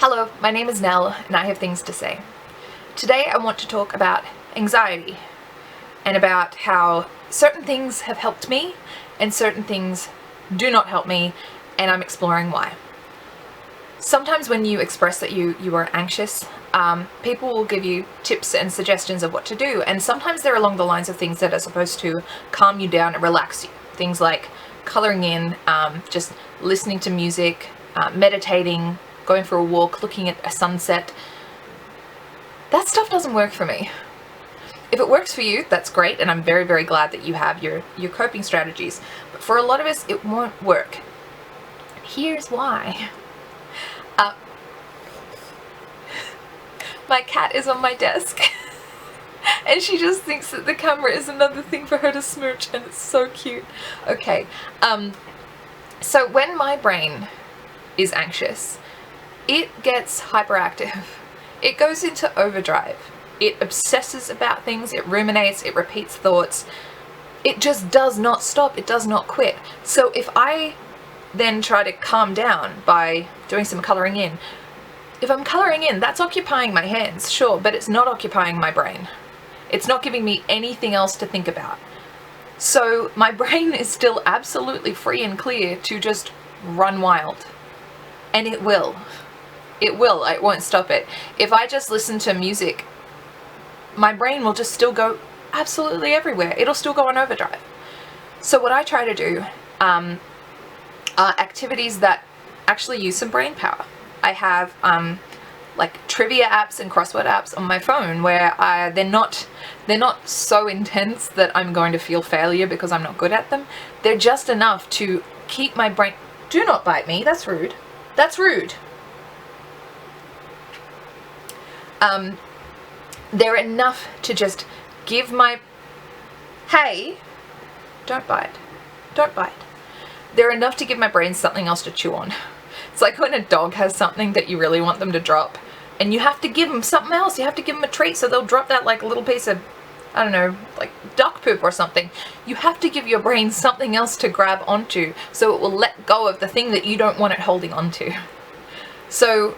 Hello, my name is Nell and I have things to say. Today I want to talk about anxiety and about how certain things have helped me and certain things do not help me, and I'm exploring why. Sometimes when you express that you are anxious, people will give you tips and suggestions of what to do, and sometimes they're along the lines of things that are supposed to calm you down and relax you. Things like coloring in, just listening to music, meditating, going for a walk, looking at a sunset. That stuff doesn't work for me. If it works for you, that's great, and I'm very, very glad that you have your coping strategies. But for a lot of us, it won't work. Here's why. My cat is on my desk and she just thinks that the camera is another thing for her to smooch, and it's so cute. Okay, so when my brain is anxious, it gets hyperactive. It goes into overdrive. It obsesses about things, it ruminates, it repeats thoughts. It just does not stop, it does not quit. So if I then try to calm down by doing some coloring in, if I'm coloring in, that's occupying my hands, sure, but it's not occupying my brain. It's not giving me anything else to think about. So my brain is still absolutely free and clear to just run wild. And it will. It will. I won't stop it. If I just listen to music, my brain will just still go absolutely everywhere. It'll still go on overdrive. So what I try to do are activities that actually use some brain power. I have like trivia apps and crossword apps on my phone where they're not so intense that I'm going to feel failure because I'm not good at them. They're just enough to keep my brain... Do not bite me. That's rude. That's rude. They're enough to just give my... Hey, don't bite. Don't bite. They're enough to give my brain something else to chew on. It's like when a dog has something that you really want them to drop, and you have to give them something else. You have to give them a treat, so they'll drop that like little piece of, I don't know, like duck poop or something. You have to give your brain something else to grab onto, so it will let go of the thing that you don't want it holding onto. So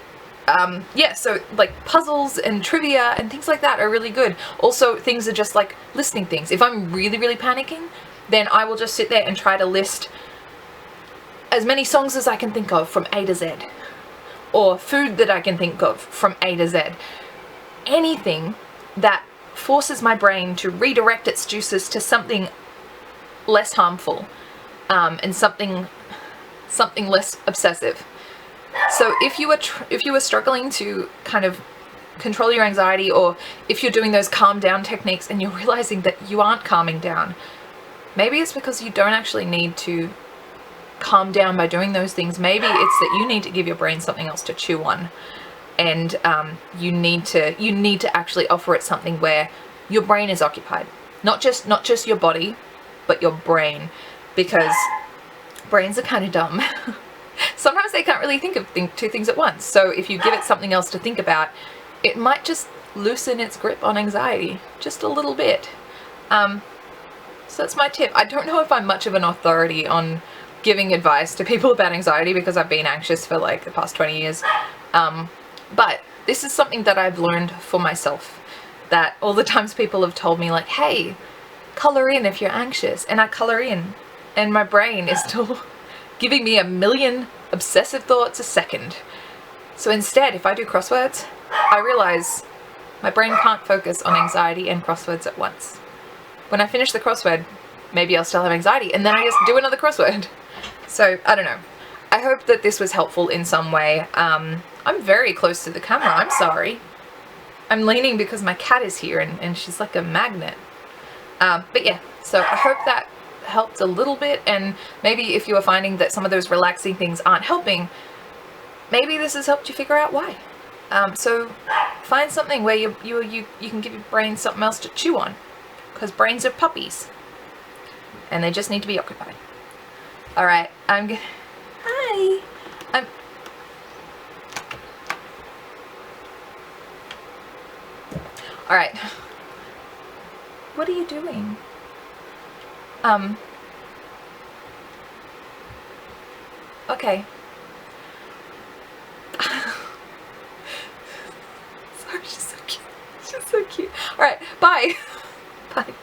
yeah, so like puzzles and trivia and things like that are really good. Also, things are just like listening things. If I'm really, really panicking, then I will just sit there and try to list as many songs as I can think of from A to Z, or food that I can think of from A to Z. Anything that forces my brain to redirect its juices to something less harmful, and something less obsessive. So if you are struggling to kind of control your anxiety, or if you're doing those calm down techniques and you're realizing that you aren't calming down, maybe it's because you don't actually need to calm down by doing those things. Maybe it's that you need to give your brain something else to chew on, and you need to actually offer it something where your brain is occupied, not just your body, but your brain, because brains are kind of dumb. Sometimes they can't really think of two things at once. So if you give it something else to think about, it might just loosen its grip on anxiety just a little bit. So that's my tip. I don't know if I'm much of an authority on giving advice to people about anxiety, because I've been anxious for like the past 20 years. But this is something that I've learned for myself, that all the times people have told me like, hey, color in if you're anxious, and I color in and my brain is still giving me a million obsessive thoughts a second. So instead, if I do crosswords, I realize my brain can't focus on anxiety and crosswords at once. When I finish the crossword, maybe I'll still have anxiety, and then I just do another crossword. So, I don't know. I hope that this was helpful in some way. I'm very close to the camera, I'm sorry. I'm leaning because my cat is here and she's like a magnet. But yeah, so I hope that helped a little bit, and maybe if you are finding that some of those relaxing things aren't helping, maybe this has helped you figure out why. So find something where you can give your brain something else to chew on, because brains are puppies and they just need to be occupied. All right, hi. All right. What are you doing? Okay. cute. All right, bye. Bye.